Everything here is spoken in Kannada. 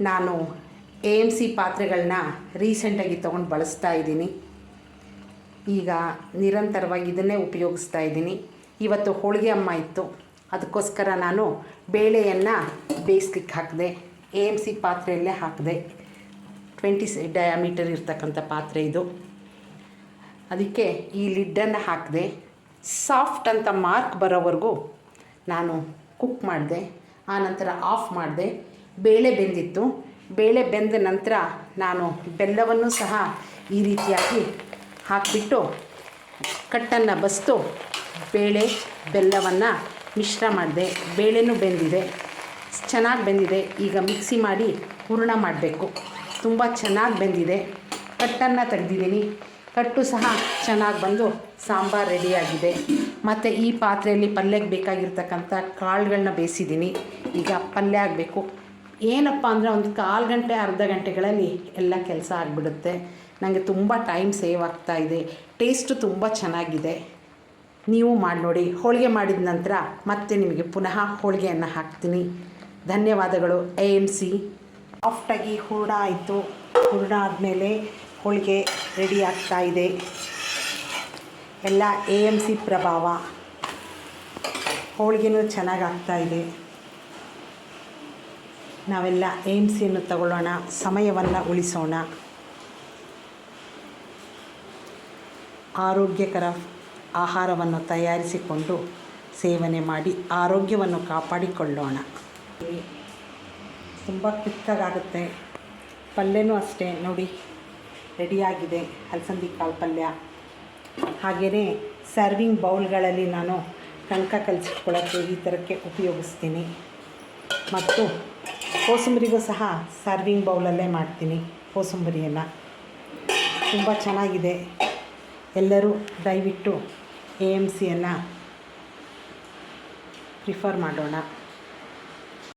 ನಾನು AMC ಪಾತ್ರೆಗಳನ್ನ ರೀಸೆಂಟಾಗಿ ತೊಗೊಂಡು ಬಳಸ್ತಾ ಇದ್ದೀನಿ. ಈಗ ನಿರಂತರವಾಗಿ ಇದನ್ನೇ ಉಪಯೋಗಿಸ್ತಾ ಇದ್ದೀನಿ. ಇವತ್ತು ಹೋಳಿಗೆ ಅಮ್ಮ ಇತ್ತು, ಅದಕ್ಕೋಸ್ಕರ ನಾನು ಬೇಳೆಯನ್ನು ಬೇಯಿಸ್ಲಿಕ್ಕೆ ಹಾಕಿದೆ. AMC ಪಾತ್ರೆಯಲ್ಲೇ ಹಾಕಿದೆ. 20 ಡಯಾಮೀಟರ್ ಇರ್ತಕ್ಕಂಥ ಪಾತ್ರೆ ಇದು. ಅದಕ್ಕೆ ಈ ಲಿಡ್ಡನ್ನು ಹಾಕಿದೆ. ಸಾಫ್ಟ್ ಅಂತ ಮಾರ್ಕ್ ಬರೋವರೆಗೂ ನಾನು ಕುಕ್ ಮಾಡಿದೆ. ಆನಂತರ ಆಫ್ ಮಾಡಿದೆ. ಬೇಳೆ ಬೆಂದಿತ್ತು. ಬೇಳೆ ಬೆಂದ ನಂತರ ನಾನು ಬೆಲ್ಲವನ್ನು ಸಹ ಈ ರೀತಿಯಾಗಿ ಹಾಕಿಬಿಟ್ಟು ಕಟ್ಟನ್ನು ಬಸಿದು ಬೇಳೆ ಬೆಲ್ಲವನ್ನು ಮಿಶ್ರ ಮಾಡಿದೆ. ಬೇಳೆನೂ ಬೆಂದಿದೆ, ಚೆನ್ನಾಗಿ ಬೆಂದಿದೆ. ಈಗ ಮಿಕ್ಸಿ ಮಾಡಿ ಹೂರಣ ಮಾಡಬೇಕು. ತುಂಬ ಚೆನ್ನಾಗಿ ಬೆಂದಿದೆ. ಕಟ್ಟನ್ನು ತೆಗೆದಿದ್ದೀನಿ. ಕಟ್ಟು ಸಹ ಚೆನ್ನಾಗಿ ಬಂದು ಸಾಂಬಾರು ರೆಡಿಯಾಗಿದೆ. ಮತ್ತು ಈ ಪಾತ್ರೆಯಲ್ಲಿ ಪಲ್ಯಕ್ಕೆ ಬೇಕಾಗಿರ್ತಕ್ಕಂಥ ಕಾಳುಗಳನ್ನ ಬೇಯಿಸಿದ್ದೀನಿ. ಈಗ ಪಲ್ಯ ಆಗಬೇಕು. ಏನಪ್ಪ ಅಂದರೆ ಒಂದು 1/4 ಗಂಟೆ ಅರ್ಧ ಗಂಟೆಗಳಲ್ಲಿ ಎಲ್ಲ ಕೆಲಸ ಆಗಿಬಿಡುತ್ತೆ. ನನಗೆ ತುಂಬ ಟೈಮ್ ಸೇವ್ ಆಗ್ತಾಯಿದೆ. ಟೇಸ್ಟು ತುಂಬ ಚೆನ್ನಾಗಿದೆ. ನೀವು ಮಾಡಿ ನೋಡಿ. ಹೋಳಿಗೆ ಮಾಡಿದ ನಂತರ ಮತ್ತೆ ನಿಮಗೆ ಪುನಃ ಹೋಳಿಗೆಯನ್ನು ಹಾಕ್ತೀನಿ. ಧನ್ಯವಾದಗಳು. AMC ಸಾಫ್ಟಾಗಿ ಹೂರಣ ಆಯಿತು. ಹೂರಣ ಆದಮೇಲೆ ಹೋಳಿಗೆ ರೆಡಿ ಆಗ್ತಾಯಿದೆ. ಎಲ್ಲ AMC ಪ್ರಭಾವ. ಹೋಳಿಗೆನೂ ಚೆನ್ನಾಗಿ ಆಗ್ತಾಯಿದೆ. ನಾವೆಲ್ಲ AMCಯನ್ನು ತಗೊಳ್ಳೋಣ, ಸಮಯವನ್ನು ಉಳಿಸೋಣ. ಆರೋಗ್ಯಕರ ಆಹಾರವನ್ನು ತಯಾರಿಸಿಕೊಂಡು ಸೇವನೆ ಮಾಡಿ ಆರೋಗ್ಯವನ್ನು ಕಾಪಾಡಿಕೊಳ್ಳೋಣ. ತುಂಬ ಕ್ವಿಕ್ಕಾಗುತ್ತೆ. ಪಲ್ಯನೂ ಅಷ್ಟೇ ನೋಡಿ, ರೆಡಿಯಾಗಿದೆ. ಅಲಸಂದಿ ಕಾಳು ಪಲ್ಯ. ಹಾಗೆಯೇ ಸರ್ವಿಂಗ್ ಬೌಲ್ಗಳಲ್ಲಿ ನಾನು ಕಣಕ ಕಲಸಿಟ್ಕೊಳ್ಳೋಕ್ಕೆ ಈ ಥರಕ್ಕೆ ಉಪಯೋಗಿಸ್ತೀನಿ. ಮತ್ತು ಕೋಸಂಬರಿಗೂ ಸಹ ಸರ್ವಿಂಗ್ ಬೌಲಲ್ಲೇ ಮಾಡ್ತೀನಿ ಕೋಸಂಬರಿಯನ್ನು. ತುಂಬ ಚೆನ್ನಾಗಿದೆ. ಎಲ್ಲರೂ ದಯವಿಟ್ಟು AMCಯನ್ನು ಪ್ರಿಫರ್ ಮಾಡೋಣ.